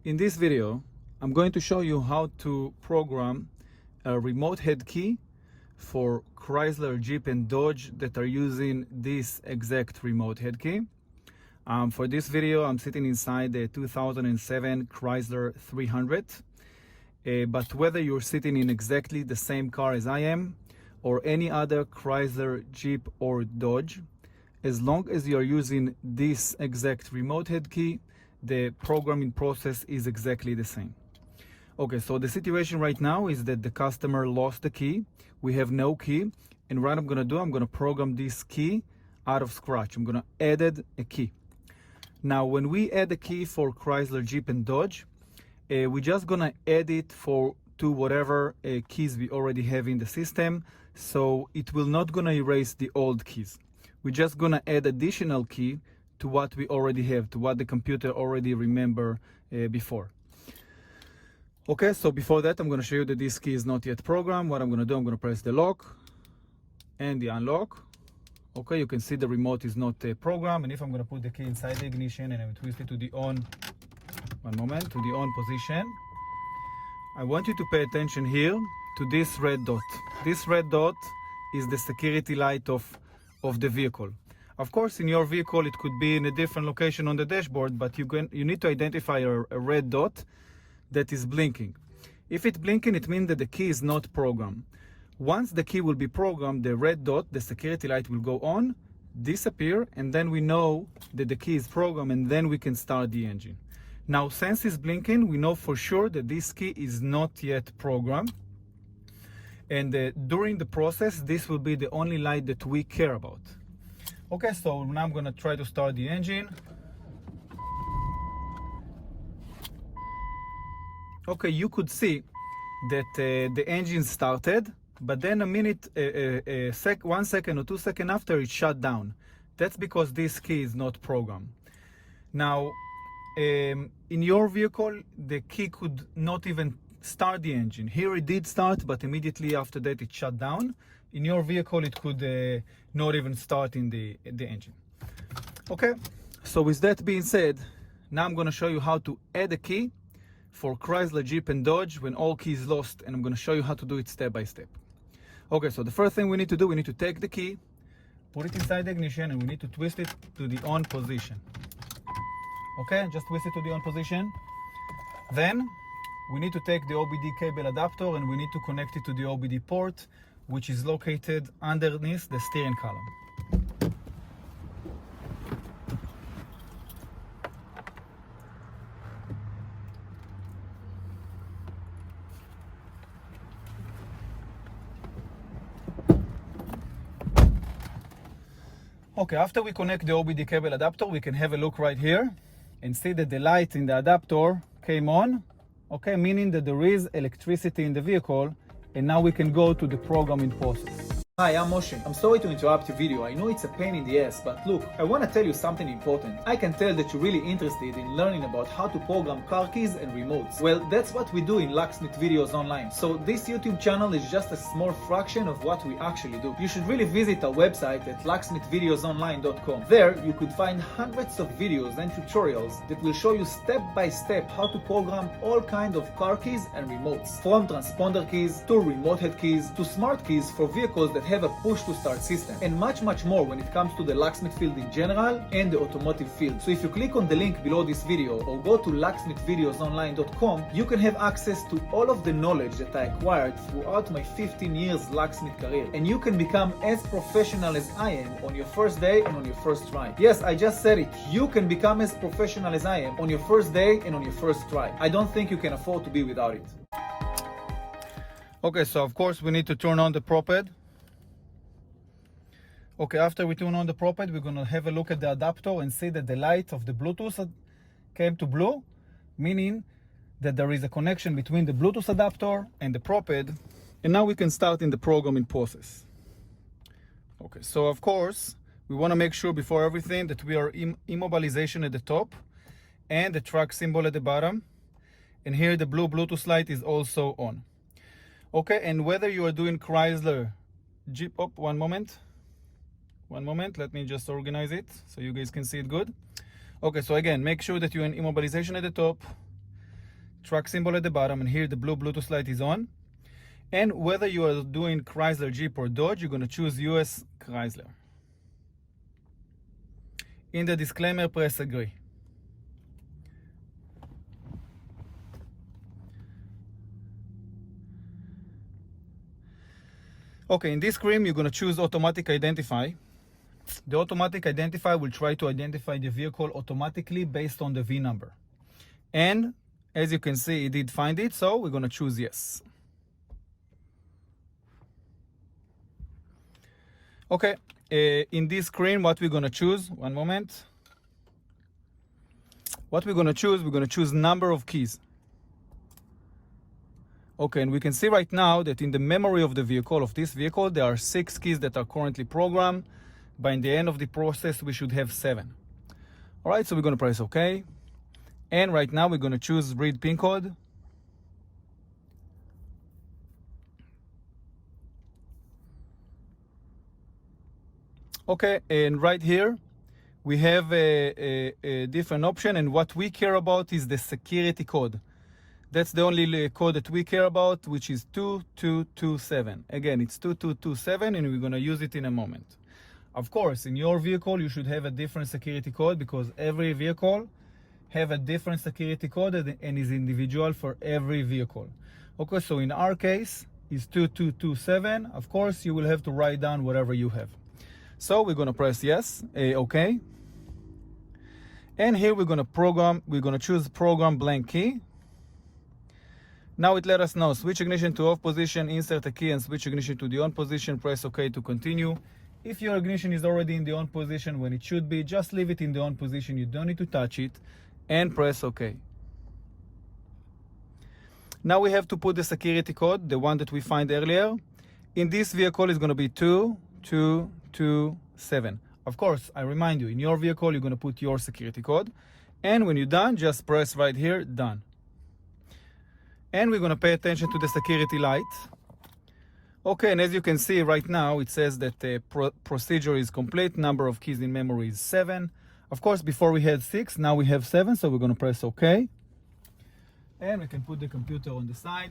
In this video, I'm going to show you how to program a remote head key for Chrysler, Jeep, and Dodge that are using this exact remote head key. For this video, I'm sitting inside the 2007 Chrysler 300. But whether you're sitting in exactly the same car as I am, or any other Chrysler, Jeep, or Dodge, as long as you're using this exact remote head key, the programming process is exactly the same. Okay, so the situation right now is that the customer lost the key. We have no key, and what I'm gonna do, I'm gonna program this key out of scratch. I'm gonna add a key. Now, when we add a key for Chrysler, Jeep, and Dodge, we're just gonna add it to whatever keys we already have in the system, so it will not gonna erase the old keys. We're just gonna add additional key to what we already have, to what the computer already remember before. Okay, so before that, I'm gonna show you that this key is not yet programmed. What I'm gonna do, I'm gonna press the lock and the unlock. Okay, you can see the remote is not programmed, and if I'm gonna put the key inside the ignition and I twist it to the on, one moment, to the on position, I want you to pay attention here to this red dot. This red dot is the security light of the vehicle. Of course, in your vehicle, it could be in a different location on the dashboard, but you need to identify a red dot that is blinking. If it's blinking, it means that the key is not programmed. Once the key will be programmed, the red dot, the security light, will go on, disappear, and then we know that the key is programmed, and then we can start the engine. Now, since it's blinking, we know for sure that this key is not yet programmed. And during the process, this will be the only light that we care about. Okay, so now I'm gonna try to start the engine. Okay, you could see that the engine started, but then 1 second or 2 seconds after, it shut down. That's because this key is not programmed. Now, in your vehicle, the key could not even start the engine. Here it did start, but immediately after that it shut down. In your vehicle, it could not even start in the engine. Okay, so with that being said, now I'm gonna show you how to add a key for Chrysler, Jeep, and Dodge when all keys lost, and I'm gonna show you how to do it step by step. Okay, so the first thing we need to do, we need to take the key, put it inside the ignition, and we need to twist it to the on position. Okay, just twist it to the on position. Then we need to take the OBD cable adapter and we need to connect it to the OBD port, which is located underneath the steering column. Okay, after we connect the OBD cable adapter, we can have a look right here and see that the light in the adapter came on. Okay, meaning that there is electricity in the vehicle, and now we can go to the programming process. Hi, I'm Moshe. I'm sorry to interrupt your video. I know it's a pain in the ass, but look, I want to tell you something important. I can tell that you're really interested in learning about how to program car keys and remotes. Well, that's what we do in Locksmith Videos Online. So this YouTube channel is just a small fraction of what we actually do. You should really visit our website at locksmithvideosonline.com. There, you could find hundreds of videos and tutorials that will show you step by step how to program all kinds of car keys and remotes. From transponder keys to remote head keys to smart keys for vehicles that have a push to start system, and much more when it comes to the locksmith field in general and the automotive field. So if you click on the link below this video or go to locksmithvideosonline.com, you can have access to all of the knowledge that I acquired throughout my 15 years locksmith career, and you can become as professional as I am on your first day and on your first try. Yes, I just said it. You can become as professional as I am on your first day and on your first try. I don't think you can afford to be without it. Okay, so of course we need to turn on the prop head. Okay, after we turn on the prop head, we're gonna have a look at the adapter and see that the light of the Bluetooth came to blue, meaning that there is a connection between the Bluetooth adapter and the prop head, and now we can start in the programming process. Okay, so of course, we wanna make sure before everything that we are immobilization at the top and the truck symbol at the bottom, and here the blue Bluetooth light is also on. Okay, and whether you are doing Chrysler, Jeep, one moment, let me just organize it so you guys can see it good. Okay, so again, make sure that you're in immobilization at the top truck symbol at the bottom, and here the blue Bluetooth light is on. And whether you are doing Chrysler, Jeep, or Dodge, you're going to choose US Chrysler. In the disclaimer, press agree. Okay, in this screen, you're going to choose Automatic Identify. The Automatic Identify will try to identify the vehicle automatically based on the V number. And as you can see, it did find it, so we're going to choose yes. Okay, in this screen, what we're going to choose, one moment. What we're going to choose number of keys. Okay, and we can see right now that in the memory of the vehicle, of this vehicle, there are 6 keys that are currently programmed. By the end of the process, we should have 7. All right, so we're going to press OK. And right now, we're going to choose read PIN code. Okay, and right here, we have a different option. And what we care about is the security code. That's the only code that we care about, which is 2227. Again, it's 2227, and we're going to use it in a moment. Of course, in your vehicle, you should have a different security code because every vehicle have a different security code and is individual for every vehicle. Okay, so in our case, it's 2227. Of course, you will have to write down whatever you have. So we're going to press yes, OK. And here we're going to choose program blank key. Now it let us know, switch ignition to off position, insert a key and switch ignition to the on position, press OK to continue. If your ignition is already in the on position when it should be, just leave it in the on position, you don't need to touch it, and press OK. Now we have to put the security code, the one that we find earlier. In this vehicle is going to be 2227. Of course, I remind you, in your vehicle you're going to put your security code, and when you're done, just press right here, done. And we're going to pay attention to the security light. Okay, and as you can see right now, it says that the procedure is complete. Number of keys in memory is 7. Of course, before we had 6, now we have 7, so we're going to press OK. And we can put the computer on the side.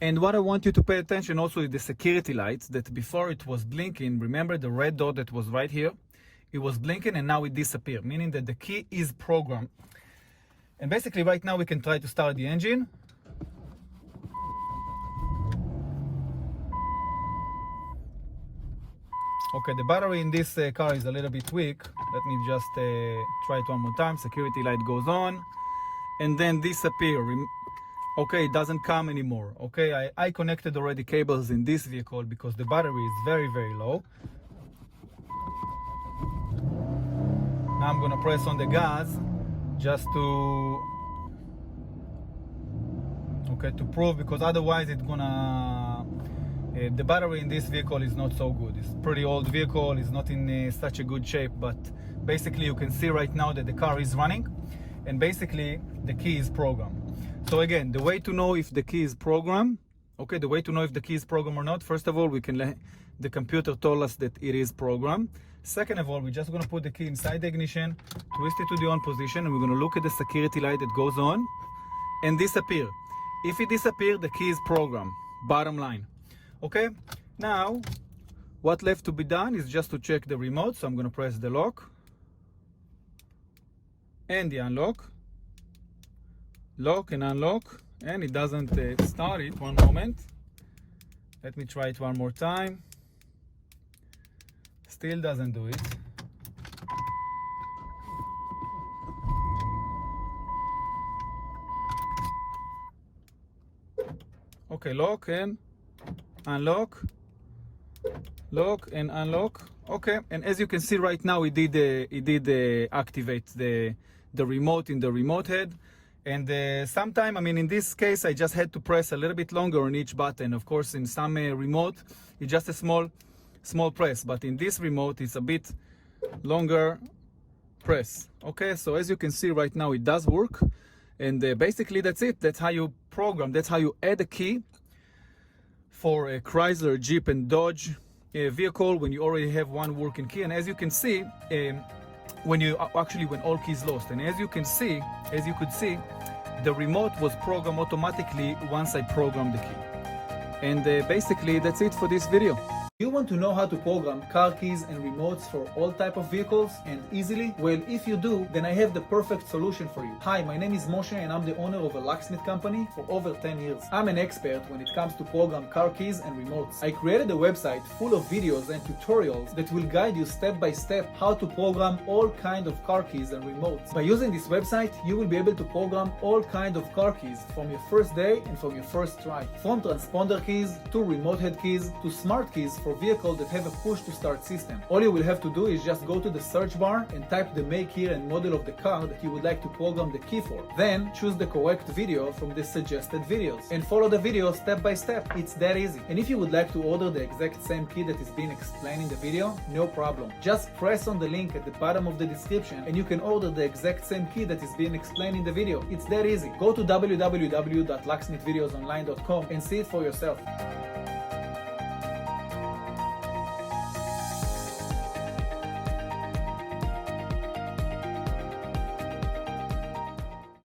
And what I want you to pay attention also is the security lights, that before it was blinking, remember the red dot that was right here? It was blinking and now it disappeared, meaning that the key is programmed. And basically right now we can try to start the engine. Okay, the battery in this car is a little bit weak. Let me just try it one more time. Security light goes on and then disappear. Okay, it doesn't come anymore. Okay, I connected already cables in this vehicle because the battery is very, very low. Now I'm gonna press on the gas just to prove, because otherwise it's gonna the battery in this vehicle is not so good. It's a pretty old vehicle, it's not in such a good shape, but basically you can see right now that the car is running and basically the key is programmed. So again, the way to know if the key is programmed, okay, the way to know if the key is programmed or not, first of all, the computer told us that it is programmed. Second of all, we're just going to put the key inside the ignition, twist it to the on position, and we're going to look at the security light that goes on and disappear. If it disappears, the key is programmed, bottom line. Okay, now what left to be done is just to check the remote. So I'm going to press the lock and the unlock, lock and unlock, and it doesn't start it. One moment, let me try it one more time. Still doesn't do it. Okay, lock and unlock, lock and unlock. Okay, and as you can see right now, it did activate the remote in the remote head. And sometime, I mean, in this case, I just had to press a little bit longer on each button. Of course, in some remote, it's just a small press, but in this remote, it's a bit longer press. Okay, so as you can see right now, it does work. And basically, that's it. That's how you program. That's how you add a key for a Chrysler, Jeep, and Dodge vehicle when you already have one working key. And as you can see, when all keys lost, and as you could see, the remote was programmed automatically once I programmed the key. And basically that's it for this video. You want to know how to program car keys and remotes for all type of vehicles and easily? Well, if you do, then I have the perfect solution for you. Hi, my name is Moshe and I'm the owner of a locksmith company for over 10 years. I'm an expert when it comes to program car keys and remotes. I created a website full of videos and tutorials that will guide you step by step how to program all kind of car keys and remotes. By using this website, you will be able to program all kind of car keys from your first day and from your first try. From transponder keys to remote head keys to smart keys for vehicles that have a push to start system. All you will have to do is just go to the search bar and type the make, year and model of the car that you would like to program the key for. Then choose the correct video from the suggested videos and follow the video step by step. It's that easy. And if you would like to order the exact same key that is being explained in the video, no problem. Just press on the link at the bottom of the description and you can order the exact same key that is being explained in the video. It's that easy. Go to www.locksmithvideosonline.com and see it for yourself.